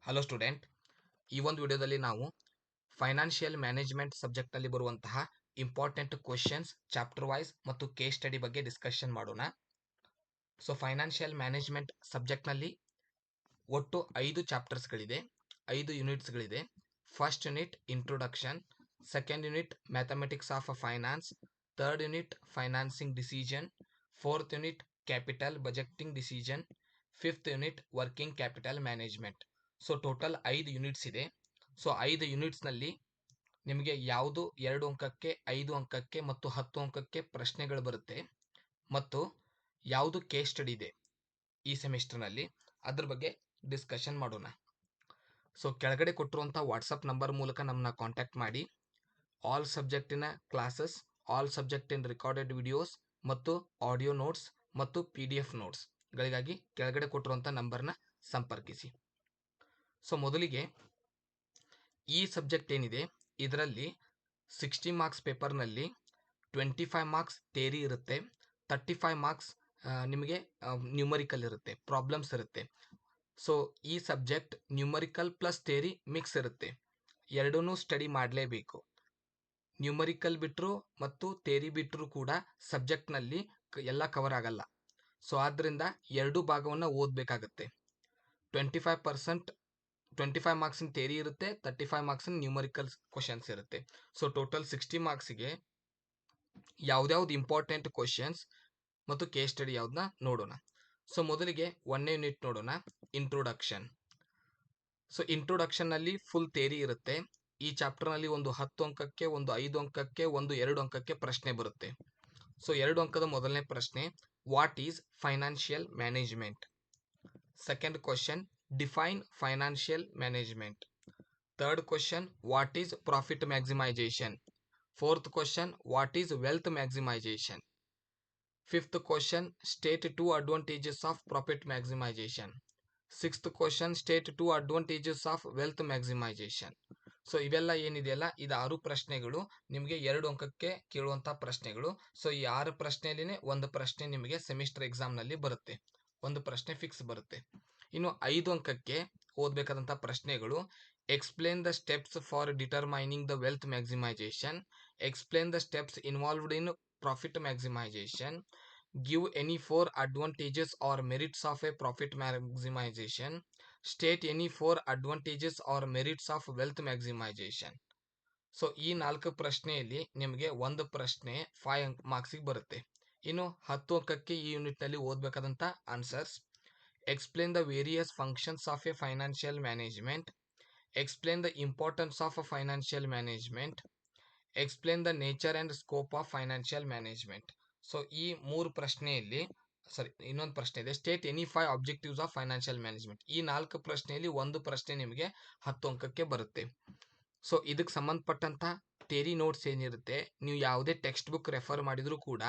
Hello student, ಈ ಒಂದು ವಿಡಿಯೋದಲ್ಲಿ ನಾವು ಫೈನಾನ್ಷಿಯಲ್ ಮ್ಯಾನೇಜ್ಮೆಂಟ್ ಸಬ್ಜೆಕ್ಟ್ನಲ್ಲಿ ಬರುವಂತಹ ಇಂಪಾರ್ಟೆಂಟ್ ಕ್ವೆಶನ್ಸ್ ಚಾಪ್ಟರ್ ವೈಸ್ ಮತ್ತು ಕೇಸ್ ಸ್ಟಡಿ ಬಗ್ಗೆ ಡಿಸ್ಕಷನ್ ಮಾಡೋಣ. ಸೊ ಫೈನಾನ್ಷಿಯಲ್ ಮ್ಯಾನೇಜ್ಮೆಂಟ್ ಸಬ್ಜೆಕ್ಟ್ನಲ್ಲಿ ಒಟ್ಟು 5 ಚಾಪ್ಟರ್ಸ್ಗಳಿದೆ, 5 ಯೂನಿಟ್ಸ್ಗಳಿದೆ. First unit introduction, second unit mathematics of finance, third unit financing decision, fourth unit capital budgeting decision, fifth unit working capital management. So total 5 units ಇದೆ. So 5 ಯೂನಿಟ್ಸ್ನಲ್ಲಿ ನಿಮಗೆ ಯಾವುದು 2 ಅಂಕಕ್ಕೆ, 5 ಅಂಕಕ್ಕೆ ಮತ್ತು 10 ಅಂಕಕ್ಕೆ ಪ್ರಶ್ನೆಗಳು ಬರುತ್ತೆ ಮತ್ತು ಯಾವುದು ಕೇಸ್ ಸ್ಟಡಿ ಇದೆ ಈ ಸೆಮಿಸ್ಟರ್ನಲ್ಲಿ ಅದ್ರ ಬಗ್ಗೆ ಡಿಸ್ಕಷನ್ ಮಾಡೋಣ. ಸೊ ಕೆಳಗಡೆ ಕೊಟ್ಟಿರುವಂಥ ವಾಟ್ಸಪ್ ನಂಬರ್ ಮೂಲಕ ನಮ್ಮನ್ನ ಕಾಂಟ್ಯಾಕ್ಟ್ ಮಾಡಿ. ಆಲ್ ಸಬ್ಜೆಕ್ಟಿನ ಕ್ಲಾಸಸ್, ಆಲ್ ಸಬ್ಜೆಕ್ಟಿನ ರೆಕಾರ್ಡೆಡ್ ವಿಡಿಯೋಸ್ ಮತ್ತು ಆಡಿಯೋ ನೋಟ್ಸ್ ಮತ್ತು PDF ನೋಟ್ಸ್ಗಳಿಗಾಗಿ ಕೆಳಗಡೆ ಕೊಟ್ಟಿರುವಂಥ ನಂಬರ್ನ ಸಂಪರ್ಕಿಸಿ. ಸೊ ಮೊದಲಿಗೆ ಈ ಸಬ್ಜೆಕ್ಟ್ ಏನಿದೆ ಇದರಲ್ಲಿ 60 ಮಾರ್ಕ್ಸ್ ಪೇಪರ್ನಲ್ಲಿ 25 ಮಾರ್ಕ್ಸ್ ಥಿಯರಿ ಇರುತ್ತೆ, 35 ಮಾರ್ಕ್ಸ್ ನಿಮಗೆ ನ್ಯೂಮರಿಕಲ್ ಇರುತ್ತೆ, ಪ್ರಾಬ್ಲಮ್ಸ್ ಇರುತ್ತೆ. ಸೊ ಈ subject numerical plus theory mix ಇರುತ್ತೆ, ಎರಡನ್ನೂ ಸ್ಟಡಿ ಮಾಡಲೇಬೇಕು. ನ್ಯೂಮರಿಕಲ್ ಬಿಟ್ಟರು ಮತ್ತು ಥಿಯರಿ ಬಿಟ್ಟರು ಕೂಡ ಸಬ್ಜೆಕ್ಟ್ನಲ್ಲಿ ಎಲ್ಲ ಕವರ್ ಆಗಲ್ಲ. ಸೊ ಆದ್ದರಿಂದ ಎರಡು ಭಾಗವನ್ನು ಓದಬೇಕಾಗತ್ತೆ. 25 ಮಾರ್ಕ್ಸಿನ ಥಿಯರಿ ಇರುತ್ತೆ, 35 ಮಾರ್ಕ್ಸಿನ ನ್ಯೂಮರಿಕಲ್ ಕ್ವಶನ್ಸ್ ಇರುತ್ತೆ. ಸೊ ಟೋಟಲ್ 60 ಮಾರ್ಕ್ಸಿಗೆ ಯಾವ್ದ್ಯಾವ್ದು ಇಂಪಾರ್ಟೆಂಟ್ ಕ್ವಶನ್ಸ್ ಮತ್ತು ಕೇಸ್ ಸ್ಟಡಿ ಯಾವ್ದನ್ನ ನೋಡೋಣ. ಸೊ ಮೊದಲಿಗೆ 1ನೇ ಯೂನಿಟ್ ನೋಡೋಣ, ಇಂಟ್ರೊಡಕ್ಷನ್. ಸೊ ಇಂಟ್ರೊಡಕ್ಷನ್ನಲ್ಲಿ ಫುಲ್ ಥಿಯರಿ ಇರುತ್ತೆ. ಈ ಚಾಪ್ಟರ್ನಲ್ಲಿ ಒಂದು 10 ಅಂಕಕ್ಕೆ, ಒಂದು 5 ಅಂಕಕ್ಕೆ, ಒಂದು 2 ಅಂಕಕ್ಕೆ ಪ್ರಶ್ನೆ ಬರುತ್ತೆ. ಸೊ 2 ಅಂಕದ ಮೊದಲನೇ ಪ್ರಶ್ನೆ, what is financial management? Second question, define financial management. Third question, what is profit maximisation? Fourth question, what is wealth maximisation? Fifth question, state 2 advantages of profit maximisation. Sixth question, state 2 advantages of wealth maximisation. So ಇವೆಲ್ಲ ಏನಿದೆಯಲ್ಲ ಇದು 6 ಪ್ರಶ್ನೆಗಳು ನಿಮಗೆ 2 ಅಂಕಕ್ಕೆ ಕೇಳುವಂಥ ಪ್ರಶ್ನೆಗಳು. So ಈ 6 ಪ್ರಶ್ನೆಯಲ್ಲಿನೇ ಒಂದು ಪ್ರಶ್ನೆ ನಿಮಗೆ ಸೆಮಿಸ್ಟರ್ ಎಕ್ಸಾಮ್ನಲ್ಲಿ ಬರುತ್ತೆ, ಒಂದು ಪ್ರಶ್ನೆ ಫಿಕ್ಸ್ ಬರುತ್ತೆ. ಇನ್ನು 5 ಅಂಕಕ್ಕೆ ಓದಬೇಕಾದಂಥ ಪ್ರಶ್ನೆಗಳು, explain the steps for determining the wealth maximisation, explain the steps involved in profit maximisation, give any 4 advantages or merits of a profit maximization, state any 4 advantages or merits of wealth maximization. So ಈ 4 ಪ್ರಶ್ನೆಯಲ್ಲಿ ನಿಮಗೆ ಒಂದು ಪ್ರಶ್ನೆ 5 ಮಾರ್ಕ್ಸಿಗೆ ಬರುತ್ತೆ. ಇನ್ನು 10 ಅಂಕಕ್ಕೆ ಈ ಯೂನಿಟ್ನಲ್ಲಿ ಓದಬೇಕಾದಂಥ answers, explain the various functions of a financial management, explain the importance of a financial management, explain the nature and scope of financial management. So ಈ 3 ಪ್ರಶ್ನೆಯಲ್ಲಿ ಇನ್ನೊಂದು ಪ್ರಶ್ನೆ ಇದೆ, state any 5 objectives of financial management. ಈ 4 ಪ್ರಶ್ನೆಯಲ್ಲಿ ಒಂದು ಪ್ರಶ್ನೆ ನಿಮಗೆ 10 ಅಂಕಕ್ಕೆ ಬರುತ್ತೆ. ಸೊ ಇದಕ್ಕೆ ಸಂಬಂಧಪಟ್ಟಂತ ಥಿಯರಿ ನೋಟ್ಸ್ ಏನಿರುತ್ತೆ, ನೀವು ಯಾವುದೇ ಟೆಕ್ಸ್ಟ್ ಬುಕ್ ರೆಫರ್ ಮಾಡಿದರೂ ಕೂಡ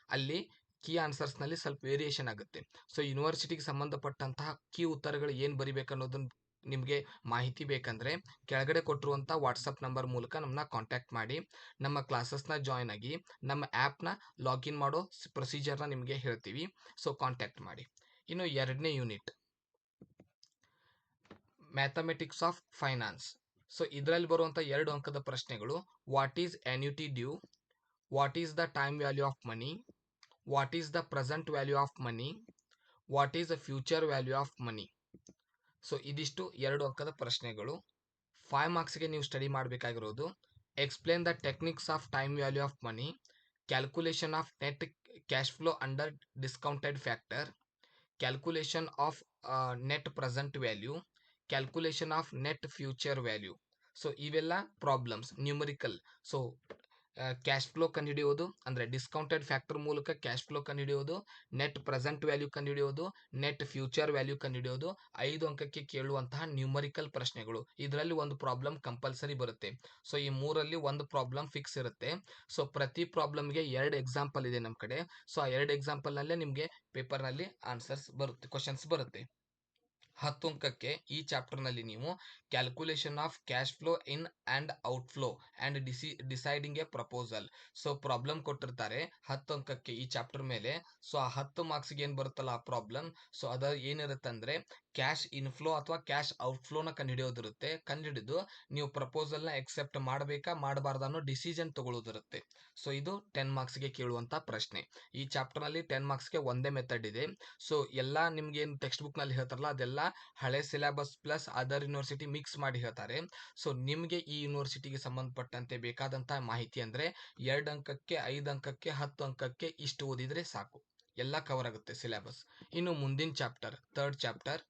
ಅಲ್ಲಿ ಕೀ ಆನ್ಸರ್ಸ್ನಲ್ಲಿ ಸ್ವಲ್ಪ ವೇರಿಯೇಷನ್ ಆಗುತ್ತೆ. ಸೊ ಯೂನಿವರ್ಸಿಟಿಗೆ ಸಂಬಂಧಪಟ್ಟಂತಹ ಕೀ ಉತ್ತರಗಳು ಏನು ಬರಿಬೇಕು ಅನ್ನೋದನ್ನ ನಿಮಗೆ ಮಾಹಿತಿ ಬೇಕಂದರೆ ಕೆಳಗಡೆ ಕೊಟ್ಟಿರುವಂಥ ವಾಟ್ಸಪ್ ನಂಬರ್ ಮೂಲಕ ನಮ್ಮನ್ನ ಕಾಂಟ್ಯಾಕ್ಟ್ ಮಾಡಿ, ನಮ್ಮ ಕ್ಲಾಸಸ್ನ ಜಾಯ್ನ್ ಆಗಿ, ನಮ್ಮ ಆ್ಯಪ್ನ ಲಾಗಿನ್ ಮಾಡೋ ಪ್ರೊಸೀಜರ್ನ ನಿಮಗೆ ಹೇಳ್ತೀವಿ. ಸೊ ಕಾಂಟ್ಯಾಕ್ಟ್ ಮಾಡಿ. ಇನ್ನು 2ನೇ unit, mathematics of finance. So ಇದರಲ್ಲಿ ಬರುವಂಥ 2 ಅಂಕದ ಪ್ರಶ್ನೆಗಳು, what is annuity due, what is the time value of money, what is the present value of money, what is the future value of money. So ಇದಿಷ್ಟು 2 ಅಂಕದ ಪ್ರಶ್ನೆಗಳು. 5 ಮಾರ್ಕ್ಸ್ಗೆ ನೀವು study ಮಾಡಬೇಕಾಗಿರೋದು, explain the techniques of time value of money, calculation of net cash flow under discounted factor, calculation of net present value, calculation of net future value. So ಇವೆಲ್ಲ problems numerical. So cash flow ಕಂಡುಹಿಡಿಯೋದು ಅಂದರೆ discounted factor ಮೂಲಕ cash flow ಕಂಡುಹಿಡಿಯೋದು, net present value ಕಂಡುಹಿಡಿಯೋದು, net future value ಕಂಡುಹಿಡಿಯೋದು 5 ಅಂಕಕ್ಕೆ ಕೇಳುವಂತಹ numerical ಪ್ರಶ್ನೆಗಳು. ಇದರಲ್ಲಿ ಒಂದು ಪ್ರಾಬ್ಲಮ್ ಕಂಪಲ್ಸರಿ ಬರುತ್ತೆ. ಸೊ ಈ 3ರಲ್ಲಿ ಒಂದು ಪ್ರಾಬ್ಲಮ್ ಫಿಕ್ಸ್ ಇರುತ್ತೆ. ಸೊ ಪ್ರತಿ ಪ್ರಾಬ್ಲಮ್ಗೆ 2 ಎಕ್ಸಾಂಪಲ್ ಇದೆ ನಮ್ಮ ಕಡೆ. ಸೊ ಆ 2 ಎಕ್ಸಾಂಪಲ್ನಲ್ಲೇ ನಿಮಗೆ ಪೇಪರ್ನಲ್ಲಿ ಆನ್ಸರ್ಸ್ ಬರುತ್ತೆ, ಕ್ವಶನ್ಸ್ ಬರುತ್ತೆ. 10 ಅಂಕಕ್ಕೆ ಈ ಚಾಪ್ಟರ್ನಲ್ಲಿ ನೀವು calculation of cash flow in and out flow and deciding A proposal. So problem ಕೊಟ್ಟಿರ್ತಾರೆ 10 ಅಂಕಕ್ಕೆ ಈ ಚಾಪ್ಟರ್ ಮೇಲೆ. ಸೊ ಆ 10 ಮಾರ್ಕ್ಸ್ಗೆ ಏನ್ ಬರುತ್ತಲ್ಲ ಆ ಪ್ರಾಬ್ಲಮ್, ಸೊ ಅದ ಏನಿರುತ್ತೆ ಅಂದ್ರೆ ಕ್ಯಾಶ್ ಇನ್ಫ್ಲೋ ಅಥವಾ ಕ್ಯಾಶ್ ಔಟ್ಫ್ಲೋನ ಕಂಡುಹಿಡಿಯೋದಿರುತ್ತೆ. ಕಂಡುಹಿಡಿದು ನೀವು ಪ್ರಪೋಸಲ್ನ ಎಕ್ಸೆಪ್ಟ್ ಮಾಡಬೇಕಾ ಮಾಡಬಾರ್ದು ಅನ್ನೋ ಡಿಸಿಷನ್ ತಗೊಳ್ಳೋದಿರುತ್ತೆ. ಸೊ ಇದು 10 ಮಾರ್ಕ್ಸ್ಗೆ ಕೇಳುವಂತ ಪ್ರಶ್ನೆ. ಈ ಚಾಪ್ಟರ್ನಲ್ಲಿ 10 ಮಾರ್ಕ್ಸ್ಗೆ ಒಂದೇ ಮೆಥಡ್ ಇದೆ. ಸೊ ಎಲ್ಲ ನಿಮ್ಗೆ ಏನು ಟೆಕ್ಸ್ಟ್ ಬುಕ್ ನಲ್ಲಿ ಹೇಳ್ತಾರಲ್ಲ ಅದೆಲ್ಲ ಹಳೆ syllabus plus other university mix ಮಾಡಿ ಹೇಳ್ತಾರೆ. ಸೊ ನಿಮ್ಗೆ ಈ ಯೂನಿವರ್ಸಿಟಿಗೆ ಸಂಬಂಧಪಟ್ಟಂತೆ ಬೇಕಾದಂತಹ ಮಾಹಿತಿ ಅಂದ್ರೆ 2 ಅಂಕಕ್ಕೆ 5 ಅಂಕಕ್ಕೆ 10 ಅಂಕಕ್ಕೆ ಇಷ್ಟು ಓದಿದ್ರೆ ಸಾಕು, ಎಲ್ಲ ಕವರ್ ಆಗುತ್ತೆ ಸಿಲೆಬಸ್. ಇನ್ನು ಮುಂದಿನ chapter, third chapter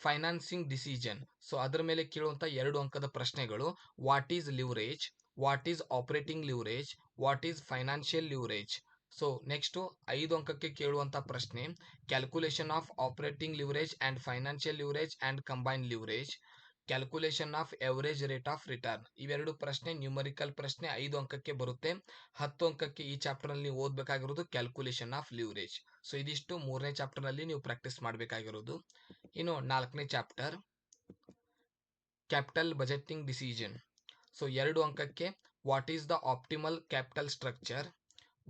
financing decision. So ಅದರ ಮೇಲೆ ಕೇಳುವಂತ 2 ಅಂಕದ ಪ್ರಶ್ನೆಗಳು: what is leverage, what is operating leverage, what is financial leverage. So next 5 ಅಂಕಕ್ಕೆ ಕೇಳುವಂತ ಪ್ರಶ್ನೆ: calculation of operating leverage and financial leverage and combine leverage, calculation of average rate of return. ಇವೆರಡು ಪ್ರಶ್ನೆ numerical ಪ್ರಶ್ನೆ 5 ಅಂಕಕ್ಕೆ ಬರುತ್ತೆ. 10 ಅಂಕಕ್ಕೆ ಈ ಚಾಪ್ಟರ್ ನಲ್ಲಿ ನೀವು ಓದಬೇಕಾಗಿರೋದು ಕ್ಯಾಲ್ಕುಲೇಷನ್ ಆಫ್ ಲಿವರೇಜ್. ಸೊ ಇದಿಷ್ಟು 3ನೇ ಚಾಪ್ಟರ್ ನಲ್ಲಿ ನೀವು ಪ್ರಾಕ್ಟೀಸ್ ಮಾಡಬೇಕಾಗಿರೋದು. ಇನ್ನು 4ನೇ chapter capital budgeting decision. So 2 ಅಂಕಕ್ಕೆ what is the optimal capital structure,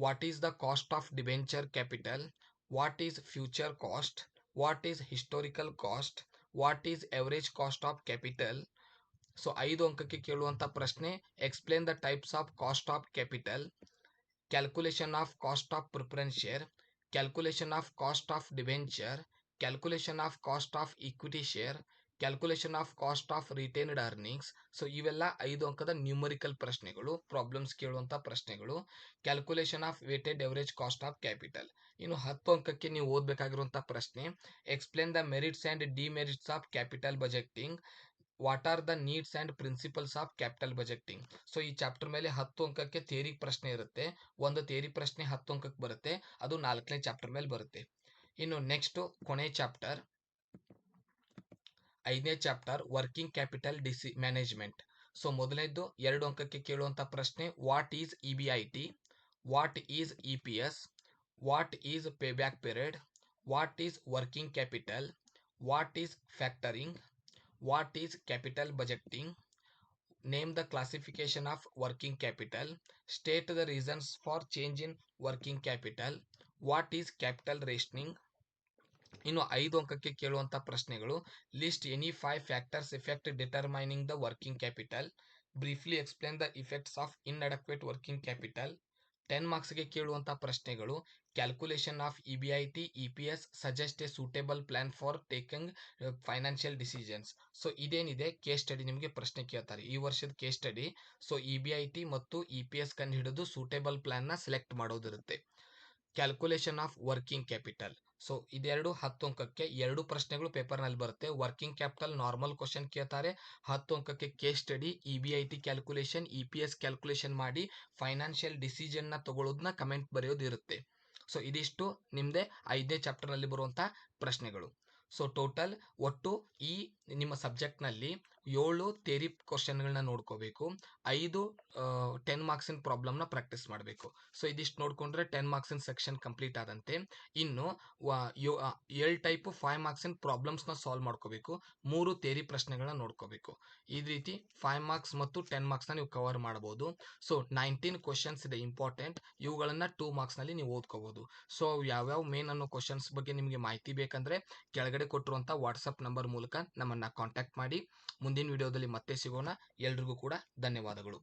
what is the cost of debenture capital, what is future cost, what is historical cost, what is average cost of capital. So 5 ಅಂಕಕ್ಕೆ ಕೇಳುವಂತ ಪ್ರಶ್ನೆ: explain the types of cost of capital, calculation of cost of preference share, calculation of cost of debenture, calculation of cost of equity share, calculation of cost of retained earnings. So ಇವೆಲ್ಲ 5 ಅಂಕದ numerical ಪ್ರಶ್ನೆಗಳು, problems ಕೇಳುವಂತ ಪ್ರಶ್ನೆಗಳು. Calculation of weighted average cost of capital. ಇನ್ನು 10 ಅಂಕಕ್ಕೆ ನೀವು ಓದಬೇಕಾಗಿರುವಂತಹ ಪ್ರಶ್ನೆ: explain the merits and demerits of capital budgeting, what are the needs and principles of capital budgeting. So ಈ chapter ಮೇಲೆ 10 ಅಂಕಕ್ಕೆ theory ಪ್ರಶ್ನೆ ಇರುತ್ತೆ. ಒಂದು ಥಿಯರಿ ಪ್ರಶ್ನೆ 10 ಅಂಕಕ್ಕೆ ಬರುತ್ತೆ, ಅದು 4ನೇ ಚಾಪ್ಟರ್ ಮೇಲೆ ಬರುತ್ತೆ. ಇನ್ನು ನೆಕ್ಸ್ಟ್ ಕೊನೆ ಚಾಪ್ಟರ್ 5ನೇ chapter working capital management. So ಮೊದಲನೇದು 2 ಅಂಕಕ್ಕೆ ಕೇಳುವಂತ ಪ್ರಶ್ನೆ: what is EBIT, what is EPS, what is payback period, what is working capital, what is factoring, what is capital budgeting, name the classification of working capital, state the reasons for change in working capital, what is capital rationing. ಇನ್ನು 5 ಅಂಕಕ್ಕೆ ಕೇಳುವಂತ ಪ್ರಶ್ನೆಗಳು: list any 5 factors effect determining the working capital, briefly explain the effects of inadequate working capital. 10 ಮಾರ್ಕ್ಸ್ಗೆ ಕೇಳುವಂತ ಪ್ರಶ್ನೆಗಳು: calculation of EBIT EPS, suggest a suitable plan for taking financial decisions. So ಇದೇನಿದೆ case study ನಿಮಗೆ ಪ್ರಶ್ನೆ ಕೇಳ್ತಾರೆ ಈ ವರ್ಷದ case study. So EBIT ಮತ್ತು ಇಪಿಎಸ್ ಕಂಡು ಹಿಡಿದು ಸೂಟೇಬಲ್ ಪ್ಲಾನ್ ನ ಸೆಲೆಕ್ಟ್ ಮಾಡೋದಿರುತ್ತೆ. Calculation of working capital. So ಇದೆರಡು 10 ಅಂಕಕ್ಕೆ 2 ಪ್ರಶ್ನೆಗಳು ಪೇಪರ್ ನಲ್ಲಿ ಬರುತ್ತೆ. ವರ್ಕಿಂಗ್ ಕ್ಯಾಪಿಟಲ್ ನಾರ್ಮಲ್ ಕ್ವಶನ್ ಕೇಳ್ತಾರೆ. 10 ಅಂಕಕ್ಕೆ case study, EBIT calculation, EPS calculation ಮಾಡಿ ಫೈನಾನ್ಷಿಯಲ್ ಡಿಸಿಷನ್ ನ ತಗೊಳ್ಳೋದನ್ನ ಕಮೆಂಟ್ ಬರೆಯೋದು ಇರುತ್ತೆ. ಸೊ ಇದಿಷ್ಟು ನಿಮ್ದೆ 5ನೇ ಚಾಪ್ಟರ್ ನಲ್ಲಿ ಬರುವಂತಹ ಪ್ರಶ್ನೆಗಳು. ಸೊ ಟೋಟಲ್ ಒಟ್ಟು ಈ ನಿಮ್ಮ ಸಬ್ಜೆಕ್ಟ್ ನಲ್ಲಿ 7 ಥಿಯರಿ ಕ್ವಶನ್ಗಳನ್ನ ನೋಡ್ಕೋಬೇಕು, 5 10 ಮಾರ್ಕ್ಸಿನ ಪ್ರಾಬ್ಲಮ್ ನ ಪ್ರಾಕ್ಟೀಸ್ ಮಾಡಬೇಕು. ಸೊ ಇದಿಷ್ಟು ನೋಡ್ಕೊಂಡ್ರೆ 10 ಮಾರ್ಕ್ಸಿನ ಸೆಕ್ಷನ್ ಕಂಪ್ಲೀಟ್ ಆದಂತೆ. ಇನ್ನು 7 ಟೈಪ್ 5 ಮಾರ್ಕ್ಸಿನ ಪ್ರಾಬ್ಲಮ್ಸ್ ನ ಸಾಲ್ವ್ ಮಾಡ್ಕೋಬೇಕು, 3 ಥಿಯರಿ ಪ್ರಶ್ನೆಗಳನ್ನ ನೋಡ್ಕೋಬೇಕು. ಈ ರೀತಿ 5 ಮಾರ್ಕ್ಸ್ ಮತ್ತು 10 ಮಾರ್ಕ್ಸ್ ನ ನೀವು ಕವರ್ ಮಾಡಬಹುದು. ಸೊ 19 ಕ್ವಶನ್ಸ್ ಇದೆ ಇಂಪಾರ್ಟೆಂಟ್, ಇವುಗಳನ್ನ 2 ಮಾರ್ಕ್ಸ್ ನಲ್ಲಿ ನೀವು ಓದ್ಕೋಬಹುದು. ಸೊ ಯಾವ್ಯಾವ ಮೇನ್ ಅನ್ನೋ ಕ್ವಶನ್ಸ್ ಬಗ್ಗೆ ನಿಮಗೆ ಮಾಹಿತಿ ಬೇಕಂದ್ರೆ ಕೆಳಗಡೆ ಕೊಟ್ಟಿರುವಂತ ವಾಟ್ಸ್ಆಪ್ ನಂಬರ್ ಮೂಲಕ ನಮ್ಮನ್ನ ಕಾಂಟ್ಯಾಕ್ಟ್ ಮಾಡಿ. ಮುಂದಿನ ವಿಡಿಯೋದಲ್ಲಿ ಮತ್ತೆ ಸಿಗೋಣ. ಎಲ್ರಿಗೂ ಕೂಡ ಧನ್ಯವಾದಗಳು.